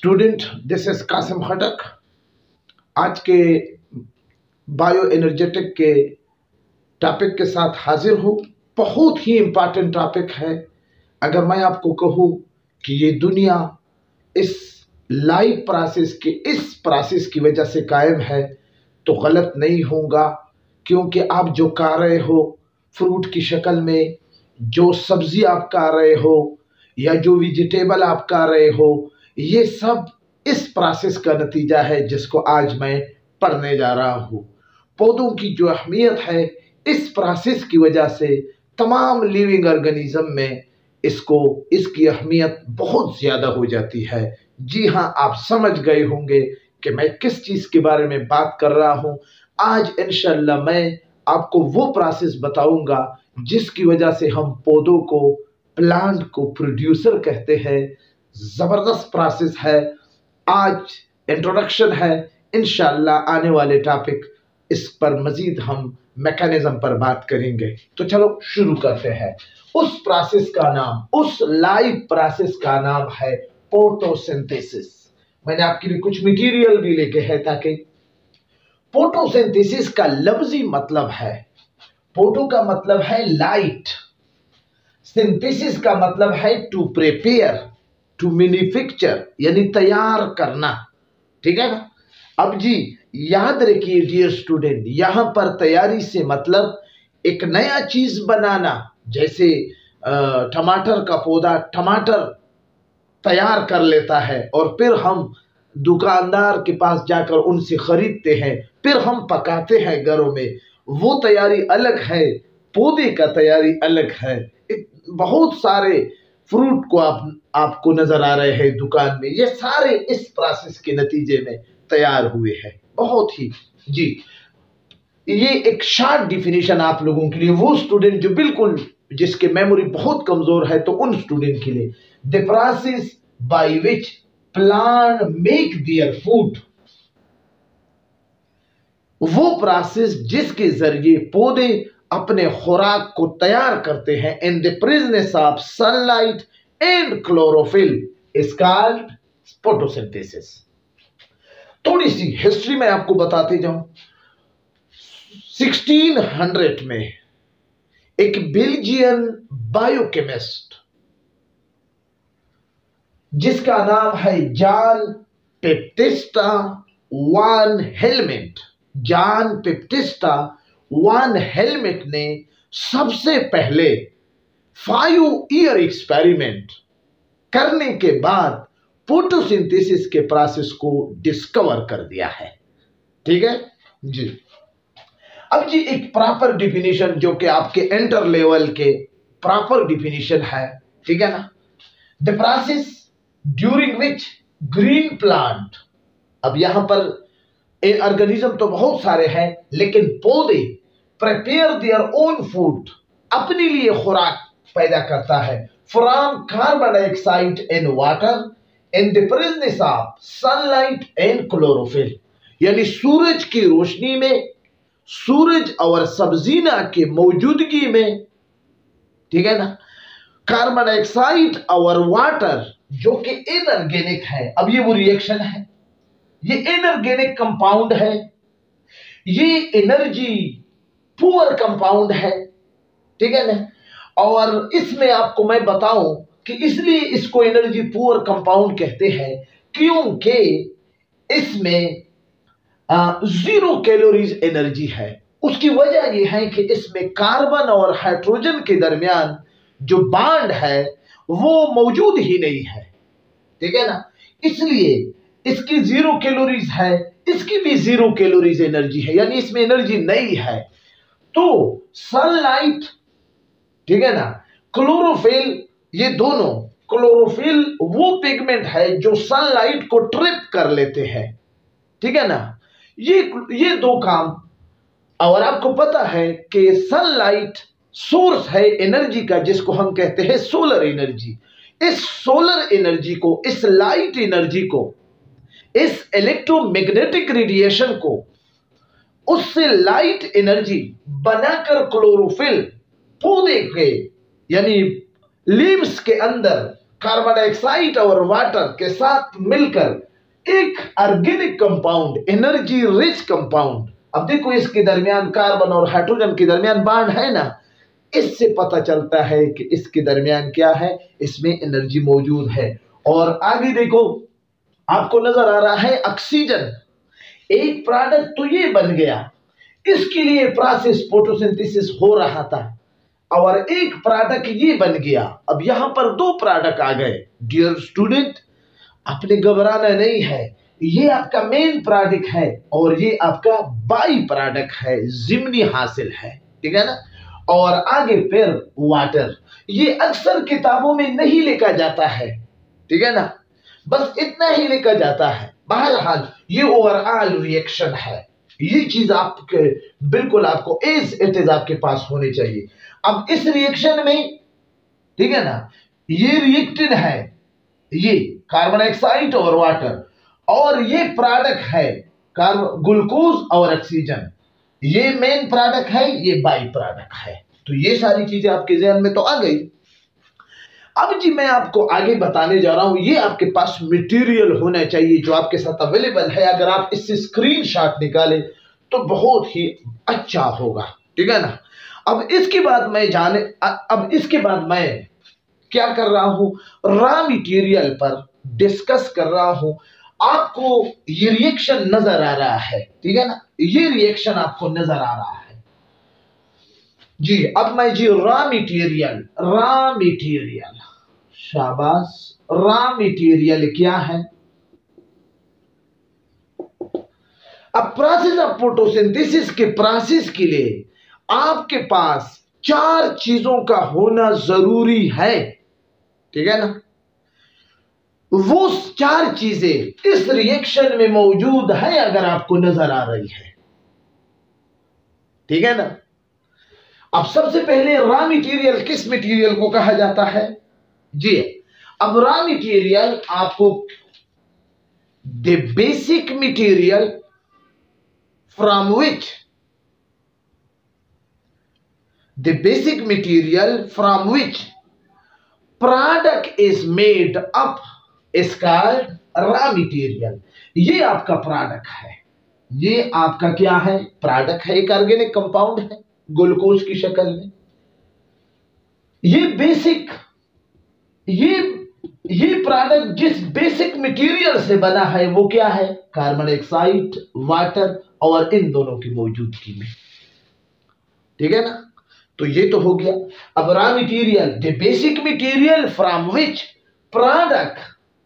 Student, this is Qasim खटक। आज के bio energetic के टॉपिक के साथ हाजिर हूँ। बहुत ही इम्पॉर्टेंट टॉपिक है। अगर मैं आपको कहूँ कि ये दुनिया इस लाइफ प्रोसेस की वजह से कायम है तो गलत नहीं होगा, क्योंकि आप जो खा रहे हो फ्रूट की शक्ल में, जो सब्जी आप खा रहे हो या जो वेजिटेबल आप खा रहे हो, ये सब इस प्रोसेस का नतीजा है जिसको आज मैं पढ़ने जा रहा हूँ। पौधों की जो अहमियत है, इस प्रोसेस की वजह से तमाम लिविंग ऑर्गेनिज्म में इसकी अहमियत बहुत ज़्यादा हो जाती है। जी हाँ, आप समझ गए होंगे कि मैं किस चीज़ के बारे में बात कर रहा हूँ। आज इंशाल्लाह मैं आपको वो प्रोसेस बताऊंगा जिसकी वजह से हम पौधों को, प्लांट को प्रोड्यूसर कहते हैं। ज़बरदस्त प्रोसेस है। आज इंट्रोडक्शन है, इंशाल्लाह आने वाले टॉपिक इस पर मजीद हम मैकेनिज्म पर बात करेंगे। तो चलो शुरू करते हैं। उस प्रोसेस का नाम, उस लाइव प्रोसेस का नाम है फोटोसिंथेसिस। मैंने आपके लिए कुछ मटेरियल भी लेके है ताकि फोटोसिंथेसिस का लफ्जी मतलब है, फोटो का मतलब है लाइट, सिंथेसिस का मतलब है टू प्रिपेयर, टू मैन्युफैक्चर यानी तैयार करना। ठीक है ना। अब जी याद रखिए डियर स्टूडेंट, यहां पर तैयारी से मतलब एक नया चीज बनाना। जैसे टमाटर का पौधा टमाटर तैयार कर लेता है और फिर हम दुकानदार के पास जाकर उनसे खरीदते हैं, फिर हम पकाते हैं घरों में। वो तैयारी अलग है, पौधे का तैयारी अलग है। बहुत सारे फ्रूट को आपको नजर आ रहे हैं दुकान में, ये सारे इस प्रोसेस के नतीजे में तैयार हुए हैं। बहुत ही जी, ये एक शॉर्ट डिफिनेशन आप लोगों के लिए, वो स्टूडेंट जो बिल्कुल जिसके मेमोरी बहुत कमजोर है, तो उन स्टूडेंट के लिए the process by which plant make their food, वो प्रोसेस जिसके जरिए पौधे अपने खुराक को तैयार करते हैं in the presence of sunlight and chlorophyll is called photosynthesis. थोड़ी सी हिस्ट्री में आपको बताते जाऊं। 1600 में एक बेल्जियन बायोकेमिस्ट जिसका नाम है जॉन बैप्टिस्ट वान हेलमेट, जॉन बैप्टिस्ट वान हेलमेट ने सबसे पहले 5 ईयर एक्सपेरिमेंट करने के बाद फोटोसिंथेसिस के प्रोसेस को डिस्कवर कर दिया है। ठीक है जी। अब जी एक प्रॉपर डिफिनेशन जो कि आपके एंटर लेवल के प्रॉपर डिफिनेशन है, ठीक है ना। The process during which green plant, अब यहां पर ऑर्गेनिज्म तो बहुत सारे हैं, लेकिन पौधे प्रिपेयर देयर ओन फूड, अपने लिए खुराक पैदा करता है from carbon dioxide and water in the presence of sunlight and chlorophyll, यानी सूरज की रोशनी में, सूरज और सब्जीना की मौजूदगी में, ठीक है ना, कार्बन डाइऑक्साइड और वाटर जो कि इनऑर्गेनिक है। अब ये वो रिएक्शन है, ये इनऑर्गेनिक कंपाउंड है, ये एनर्जी पुअर कंपाउंड है, ठीक है ना। और इसमें आपको मैं बताऊं कि इसलिए इसको एनर्जी पुअर कंपाउंड कहते हैं क्योंकि इसमें 0 कैलोरीज एनर्जी है। उसकी वजह यह है कि इसमें कार्बन और हाइड्रोजन के दरमियान जो बॉन्ड है वो मौजूद ही नहीं है, ठीक है ना। इसलिए इसकी 0 कैलोरीज है, इसकी भी 0 कैलोरीज एनर्जी है, यानी इसमें एनर्जी नहीं है। तो सनलाइट, ठीक है ना, क्लोरोफिल, ये दोनों, क्लोरोफिल वो पिगमेंट है जो सनलाइट को ट्रिप कर लेते हैं, ठीक है ना। ये दो काम। और आपको पता है कि सनलाइट सोर्स है एनर्जी का, जिसको हम कहते हैं सोलर एनर्जी। इस सोलर एनर्जी को, इस लाइट एनर्जी को, इस इलेक्ट्रोमैग्नेटिक रेडिएशन को, उससे लाइट एनर्जी बनाकर क्लोरोफिल पौधे के यानी लीव्स के अंदर कार्बन डाइऑक्साइड और वाटर के साथ मिलकर एक organic compound, energy rich compound. अब देखो इसके दरमियान कार्बन और हाइड्रोजन के दरमियान बॉन्ड है ना, इससे पता चलता है कि इसके दरमियान क्या है, इसमें एनर्जी मौजूद है। और आगे देखो आपको नजर आ रहा है ऑक्सीजन, एक प्रोडक्ट तो ये बन गया, इसके लिए प्रोसेस फोटोसिंथेसिस हो रहा था और एक प्रोडक्ट ये बन गया। अब यहां पर दो प्रोडक्ट आ गए। डियर स्टूडेंट, आपने घबराना नहीं है, ये आपका मेन प्रोडक्ट है और ये आपका बाई प्रोडक्ट है, जिम्नी हासिल है, ठीक है ना। और आगे फिर वाटर, ये अक्सर किताबों में नहीं लिखा जाता है, ठीक है ना, बस इतना ही लिखा जाता है। बहरहाल ये ओवरऑल रिएक्शन है, ये चीज आपके बिल्कुल आपको एज इट इज आपके पास होनी चाहिए। अब इस रिएक्शन में, ठीक है ना, ये रिएक्टेड है, ये कार्बन डाइऑक्साइड और वाटर, और ये प्रोडक्ट है ग्लूकोज और ऑक्सीजन। ये मेन प्रोडक्ट है, ये बाई प्रोडक्ट है। तो ये सारी चीजें आपके ज़हन में तो आ गई। अब जी मैं आपको आगे बताने जा रहा हूं, ये आपके पास मटेरियल होना चाहिए जो आपके साथ अवेलेबल है। अगर आप इससे स्क्रीनशॉट निकालें तो बहुत ही अच्छा होगा, ठीक है ना। अब इसके बाद मैं क्या कर रहा हूं, रॉ मटेरियल पर डिस्कस कर रहा हूं। आपको ये रिएक्शन नजर आ रहा है, ठीक है ना, ये रिएक्शन आपको नजर आ रहा है जी। अब मैं जी रॉ मटेरियल, शाबाश, रॉ मटेरियल क्या है। अब प्रोसेस ऑफ फोटोसिंथेसिस के प्रोसेस के लिए आपके पास चार चीजों का होना जरूरी है, ठीक है ना। वो चार चीजें इस रिएक्शन में मौजूद है, अगर आपको नजर आ रही है, ठीक है ना। अब सबसे पहले रॉ मटेरियल, किस मटेरियल को कहा जाता है जी। अब रॉ मटेरियल आपको the basic material from which product is made up is called raw material. ये आपका प्रोडक्ट है, ये आपका क्या है, प्रोडक्ट है, एक ऑर्गेनिक कंपाउंड है ग्लूकोज की शक्ल में। ये बेसिक, ये प्रोडक्ट जिस बेसिक मटेरियल से बना है वो क्या है, कार्बन डाइऑक्साइड, वाटर और इन दोनों की मौजूदगी में, ठीक है ना। तो ये तो हो गया। अब raw material, the basic material from which product,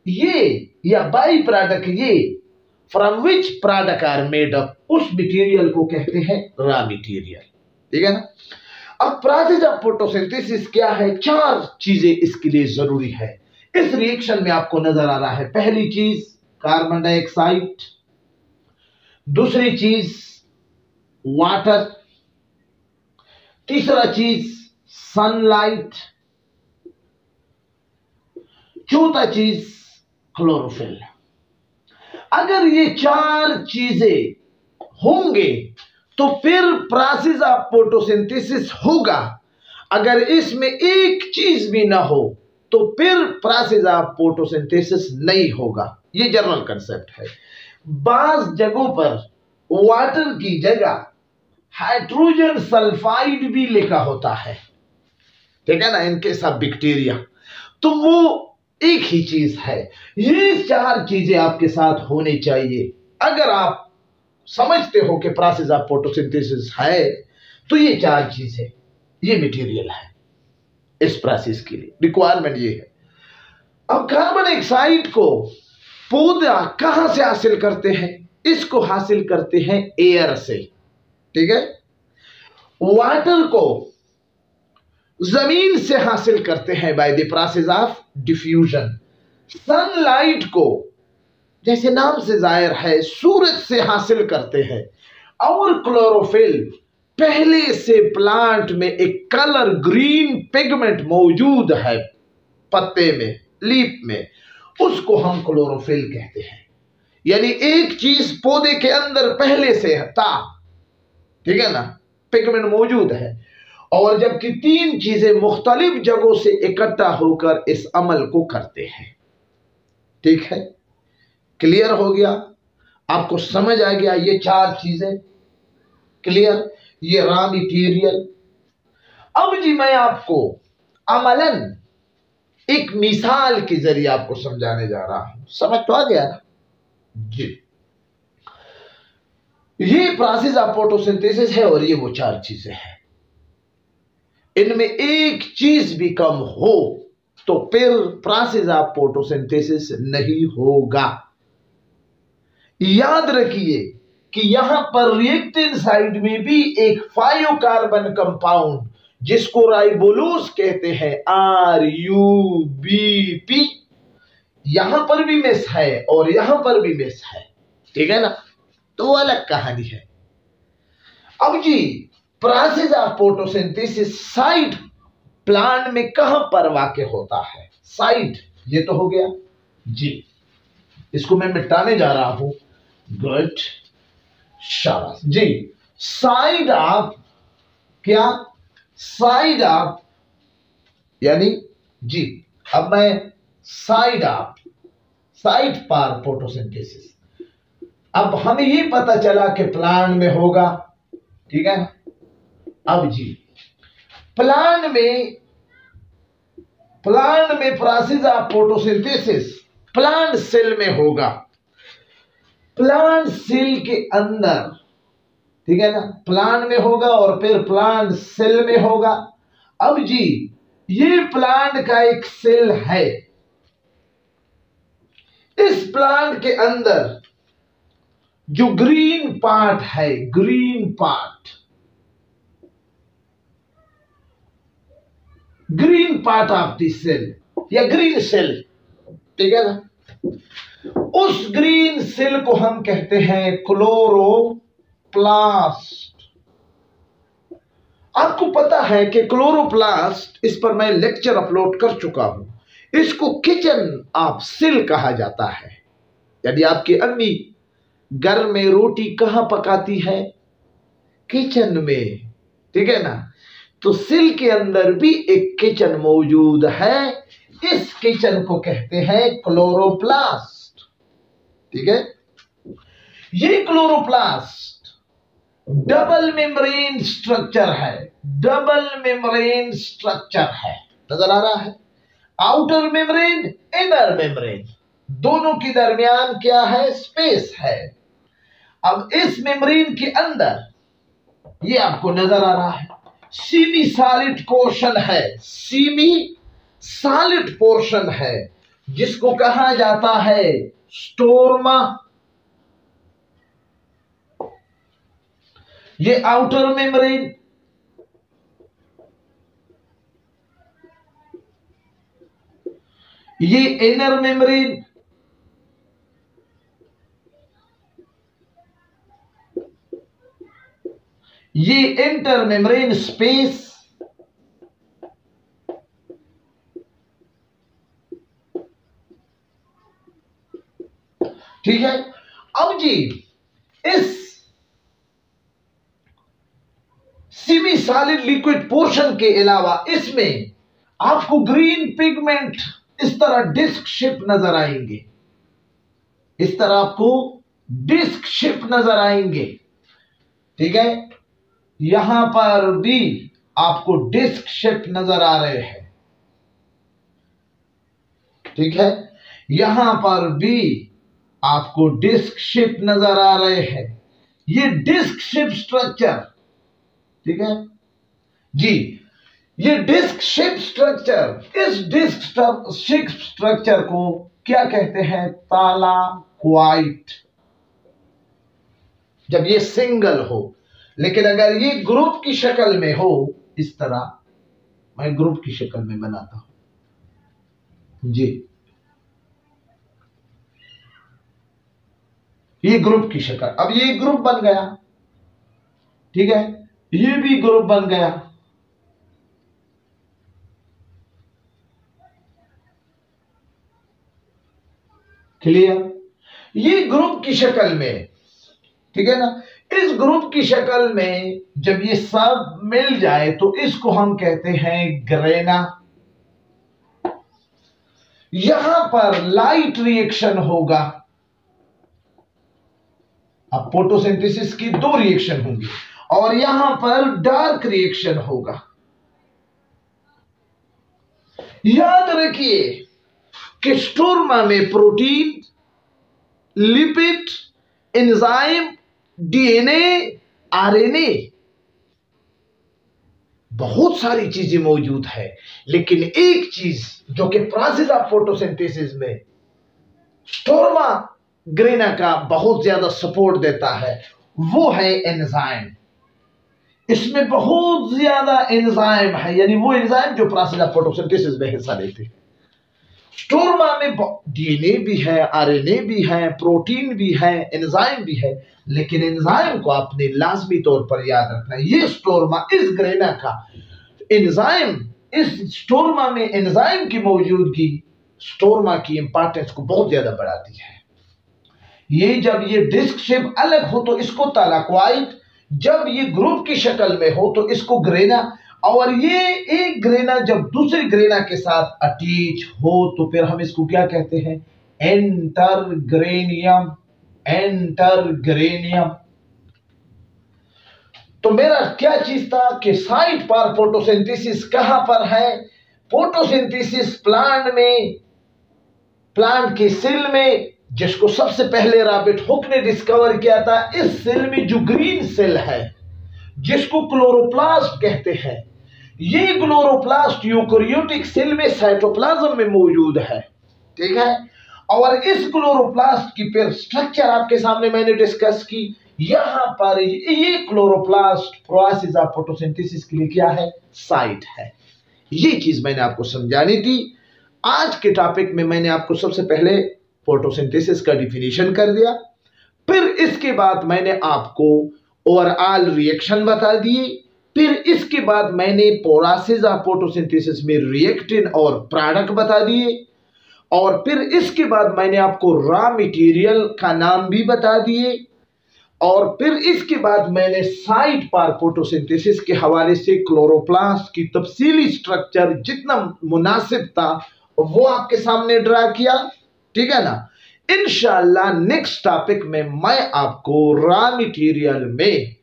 ये या बाई प्रोडक्ट, ये from which product are made up, उस मटेरियल को कहते हैं रॉ मटेरियल, ठीक है ना। अब प्रोसेस ऑफ फोटोसिंथेसिस क्या है, चार चीजें इसके लिए जरूरी है। इस रिएक्शन में आपको नजर आ रहा है, पहली चीज कार्बन डाइऑक्साइड, दूसरी चीज वाटर, तीसरा चीज सनलाइट, चौथा चीज क्लोरोफिल। अगर ये चार चीजें होंगे तो फिर प्रोसेस ऑफ फोटोसिंथेसिस होगा। अगर इसमें एक चीज भी ना हो तो फिर प्रोसेस ऑफ फोटोसिंथेसिस नहीं होगा। ये जनरल कंसेप्ट है। बाज जगहों पर वाटर की जगह हाइड्रोजन सल्फाइड भी लिखा होता है, ठीक है ना, इनके सब बैक्टीरिया, तो वो एक ही चीज है। ये चार चीजें आपके साथ होनी चाहिए। अगर आप समझते हो कि प्रोसेस ऑफ फोटोसिंथेसिस है तो ये चार चीजें, ये मटेरियल है इस प्रोसेस के लिए, रिक्वायरमेंट ये है। अब कार्बन डाइऑक्साइड को पौधा कहां से हासिल करते हैं, इसको हासिल करते हैं एयर से, ठीक है। वाटर को जमीन से हासिल करते हैं by the process of diffusion. Sunlight को जैसे नाम से जाहिर है सूरज से हासिल करते हैं। और क्लोरोफिल, पहले से प्लांट में एक कलर ग्रीन पिगमेंट मौजूद है पत्ते में, लीफ में, उसको हम क्लोरोफिल कहते हैं। यानी एक चीज पौधे के अंदर पहले से था, ठीक है ना, पिगमेंट मौजूद है, और जबकि तीन चीजें मुख्तलिफ जगहों से इकट्ठा होकर इस अमल को करते हैं। ठीक है, क्लियर हो गया? आपको समझ आ गया ये चार चीजें? क्लियर? ये रॉ मटेरियल। अब जी मैं आपको अमलन एक मिसाल के जरिए आपको समझाने जा रहा हूं। समझ तो आ गया ना जी? ये प्रोसेस ऑफ फोटोसिंथेसिस है और ये वो चार चीजें हैं। इनमें एक चीज भी कम हो तो फिर प्रोसेस ऑफ फोटोसिंथेसिस नहीं होगा। याद रखिए कि यहां पर रिएक्टेंट साइड में भी एक 5 कार्बन कंपाउंड जिसको राइबोलोज कहते हैं, RUBP, यहां पर भी मिस है और यहां पर भी मिस है। ठीक है ना? तो वो अलग कहानी है। अब जी process of photosynthesis site plant में कहां पर वाक़ होता है? साइट, ये तो हो गया जी। इसको मैं मिटाने जा रहा हूं। गुड, शाबाश जी। साइड ऑफ क्या? साइड ऑफ यानी जी, अब मैं side of, site for photosynthesis. अब हमें ये पता चला कि प्लांट में होगा। ठीक है? अब जी प्लांट में process of photosynthesis plant cell में होगा। प्लांट सेल के अंदर, ठीक है ना, प्लांट में होगा और फिर प्लांट सेल में होगा। अब जी ये प्लांट का एक सेल है। इस प्लांट के अंदर जो ग्रीन पार्ट है, green part of the cell या ग्रीन सेल, ठीक है ना, उस ग्रीन सेल को हम कहते हैं क्लोरोप्लास्ट। आपको पता है कि क्लोरोप्लास्ट, इस पर मैं लेक्चर अपलोड कर चुका हूं। इसको किचन ऑफ सेल कहा जाता है। यदि आपकी अम्मी घर में रोटी कहां पकाती है? किचन में, ठीक है ना? तो सेल के अंदर भी एक किचन मौजूद है। इस किचन को कहते हैं क्लोरोप्लास्ट। ठीक है? ये क्लोरोप्लास्ट डबल मेम्ब्रेन स्ट्रक्चर है। डबल मेम्ब्रेन स्ट्रक्चर है, नजर आ रहा है? आउटर मेम्ब्रेन, इनर मेम्ब्रेन, दोनों के दरमियान क्या है? स्पेस है। अब इस मेम्ब्रेन के अंदर ये आपको नजर आ रहा है सेमी सॉलिड पोर्शन है। सेमी सॉलिड पोर्शन है जिसको कहा जाता है स्टोरमा। ये आउटर मेम्ब्रेन, ये इनर मेम्ब्रेन, ये इंटर मेम्ब्रेन स्पेस। ठीक है? अब जी इस सेमी सॉलिड लिक्विड पोर्शन के अलावा इसमें आपको ग्रीन पिगमेंट इस तरह डिस्क शेप नजर आएंगे। इस तरह आपको डिस्क शेप नजर आएंगे। ठीक है? यहां पर भी आपको डिस्क शेप नजर आ रहे हैं। ठीक है? यहां पर भी आपको डिस्क शेप नजर आ रहे हैं। ये डिस्क शेप स्ट्रक्चर, ठीक है जी, ये डिस्क शेप स्ट्रक्चर, इस डिस्क शेप स्ट्रक्चर को क्या कहते हैं? ताला क्वाइट। जब ये सिंगल हो, लेकिन अगर ये ग्रुप की शक्ल में हो, इस तरह मैं ग्रुप की शक्ल में बनाता हूं जी, ये ग्रुप की शक्ल। अब ये ग्रुप बन गया। ठीक है? ये भी ग्रुप बन गया। क्लियर? ये ग्रुप की शक्ल में, ठीक है ना, इस ग्रुप की शक्ल में जब ये सब मिल जाए तो इसको हम कहते हैं ग्रेना। यहां पर लाइट रिएक्शन होगा। अब फोटोसिंथेसिस की दो रिएक्शन होंगी और यहां पर डार्क रिएक्शन होगा। याद रखिए कि स्टोरमा में protein, lipid, enzyme, DNA, RNA, बहुत सारी चीजें मौजूद है, लेकिन एक चीज जो कि प्रोसेस ऑफ फोटोसिंथेसिस में स्टोरमा ग्रेना का बहुत ज्यादा सपोर्ट देता है, वो है एंजाइम। इसमें बहुत ज्यादा एंजाइम है, यानी वो एंजाइम जो प्रोसेस ऑफ फोटोसिंथेसिस में हिस्सा लेते हैं। स्टोरमा में डीएनए भी है, आरएनए भी है, प्रोटीन भी है, एंजाइम भी है, लेकिन एंजाइम को आपने लाजमी तौर पर याद रखना है। ये स्टोरमा, इस ग्रेना का एंजाइम, इस स्टोरमा में एंजाइम की मौजूदगी स्टोरमा की इंपॉर्टेंस को बहुत ज्यादा बढ़ाती है। ये जब ये डिस्क शेप अलग हो तो इसको तलाक्वाइट, जब ये ग्रुप की शक्ल में हो तो इसको ग्रेना, और ये एक ग्रेना जब दूसरी ग्रेना के साथ अटैच हो तो फिर हम इसको क्या कहते हैं? एंटरग्रेनियम। एंटरग्रेनियम। तो मेरा क्या चीज था कि साइट पर फोटोसिंथेसिस कहां पर है? फोटोसिंथेसिस प्लांट में, प्लांट की सेल में, जिसको सबसे पहले रॉबर्ट हुक ने डिस्कवर किया था। इस सेल में जो ग्रीन सेल है जिसको क्लोरोप्लास्ट कहते हैं, ये क्लोरोप्लास्ट यूकेरियोटिक सेल में साइटोप्लाज्म में मौजूद है, ठीक है। और इस क्लोरोप्लास्ट की फिर स्ट्रक्चर आपके सामने मैंने डिस्कस की। यहां पर ये क्लोरोप्लास्ट प्रोसेस ऑफ फोटोसिंथेसिस के लिए क्या है? साइट है। ये चीज मैंने आपको समझानी थी। आज के टॉपिक में मैंने आपको सबसे पहले फोटोसिंथेसिस का डिफिनीशन कर दिया, फिर इसके बाद मैंने आपको ओवरऑल रिएक्शन बता दिए, फिर इसके बाद मैंने प्रोसेस ऑफ फोटोसिंथेसिस में रिएक्टेंट और प्रोडक्ट बता दिए, और फिर इसके बाद मैंने आपको रॉ मटेरियल का नाम भी बता दिए, और फिर इसके बाद मैंने साइट पर फोटोसिंथेसिस के हवाले से क्लोरोप्लास्ट की तफसीली स्ट्रक्चर जितना मुनासिब था वो आपके सामने ड्रा किया, ठीक है ना। इंशाअल्लाह नेक्स्ट टॉपिक में मैं आपको रॉ मटेरियल में,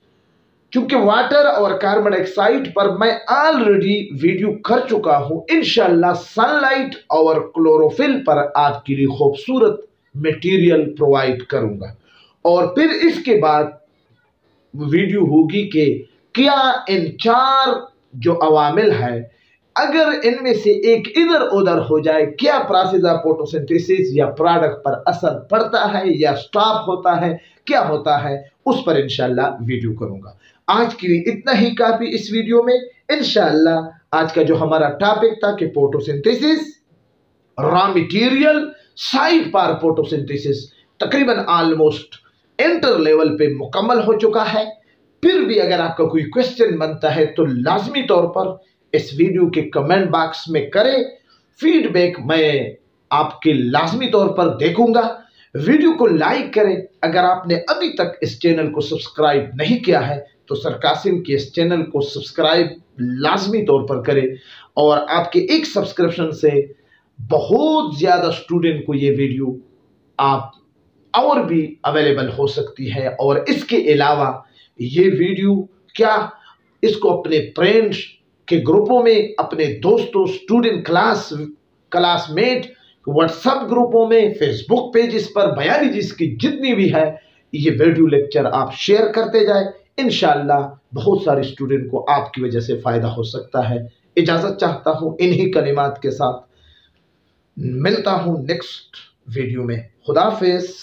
क्योंकि वाटर और कार्बन डाइऑक्साइड पर मैं ऑलरेडी वीडियो कर चुका हूं, इंशाअल्लाह सनलाइट और क्लोरोफिल पर आपके लिए खूबसूरत मटेरियल प्रोवाइड करूंगा। और फिर इसके बाद वीडियो होगी कि क्या इन चार जो अवामिल है, अगर इनमें से एक इधर उधर हो जाए, क्या प्रोसेस ऑफ फोटोसिंथेसिस या प्रोडक्ट पर असर पड़ता है या स्टॉप होता है, क्या होता है, उस पर इंशाअल्लाह वीडियो करूंगा। आज के लिए इतना ही काफी इस वीडियो में। इंशाअल्लाह आज का जो हमारा टॉपिक था कि फोटोसिंथेसिस, रॉ मटेरियल, साइट पर फोटोसिंथेसिस तकरीबन ऑलमोस्ट इंटर लेवल पे मुकम्मल हो चुका है। फिर भी अगर आपका कोई क्वेश्चन बनता है तो लाजमी तौर पर इस वीडियो के कमेंट बॉक्स में करें। फीडबैक मैं आपके लाजमी तौर पर देखूंगा। वीडियो को लाइक करें। अगर आपने अभी तक इस चैनल को सब्सक्राइब नहीं किया है तो सर कासिम के इस चैनल को सब्सक्राइब लाजमी तौर पर करें, और आपके एक सब्सक्रिप्शन से बहुत ज्यादा स्टूडेंट को ये वीडियो आप और भी अवेलेबल हो सकती है। और इसके अलावा ये वीडियो क्या, इसको अपने फ्रेंड्स के ग्रुपों में, अपने दोस्तों, स्टूडेंट क्लासमेट व्हाट्सएप ग्रुपों में, फेसबुक पेजेस पर, बयालीस की जितनी भी है, ये वीडियो लेक्चर आप शेयर करते जाए। इंशाअल्लाह बहुत सारे स्टूडेंट को आपकी वजह से फायदा हो सकता है। इजाजत चाहता हूं इन्हीं कलिमात के साथ। मिलता हूं नेक्स्ट वीडियो में। खुदा हाफिज।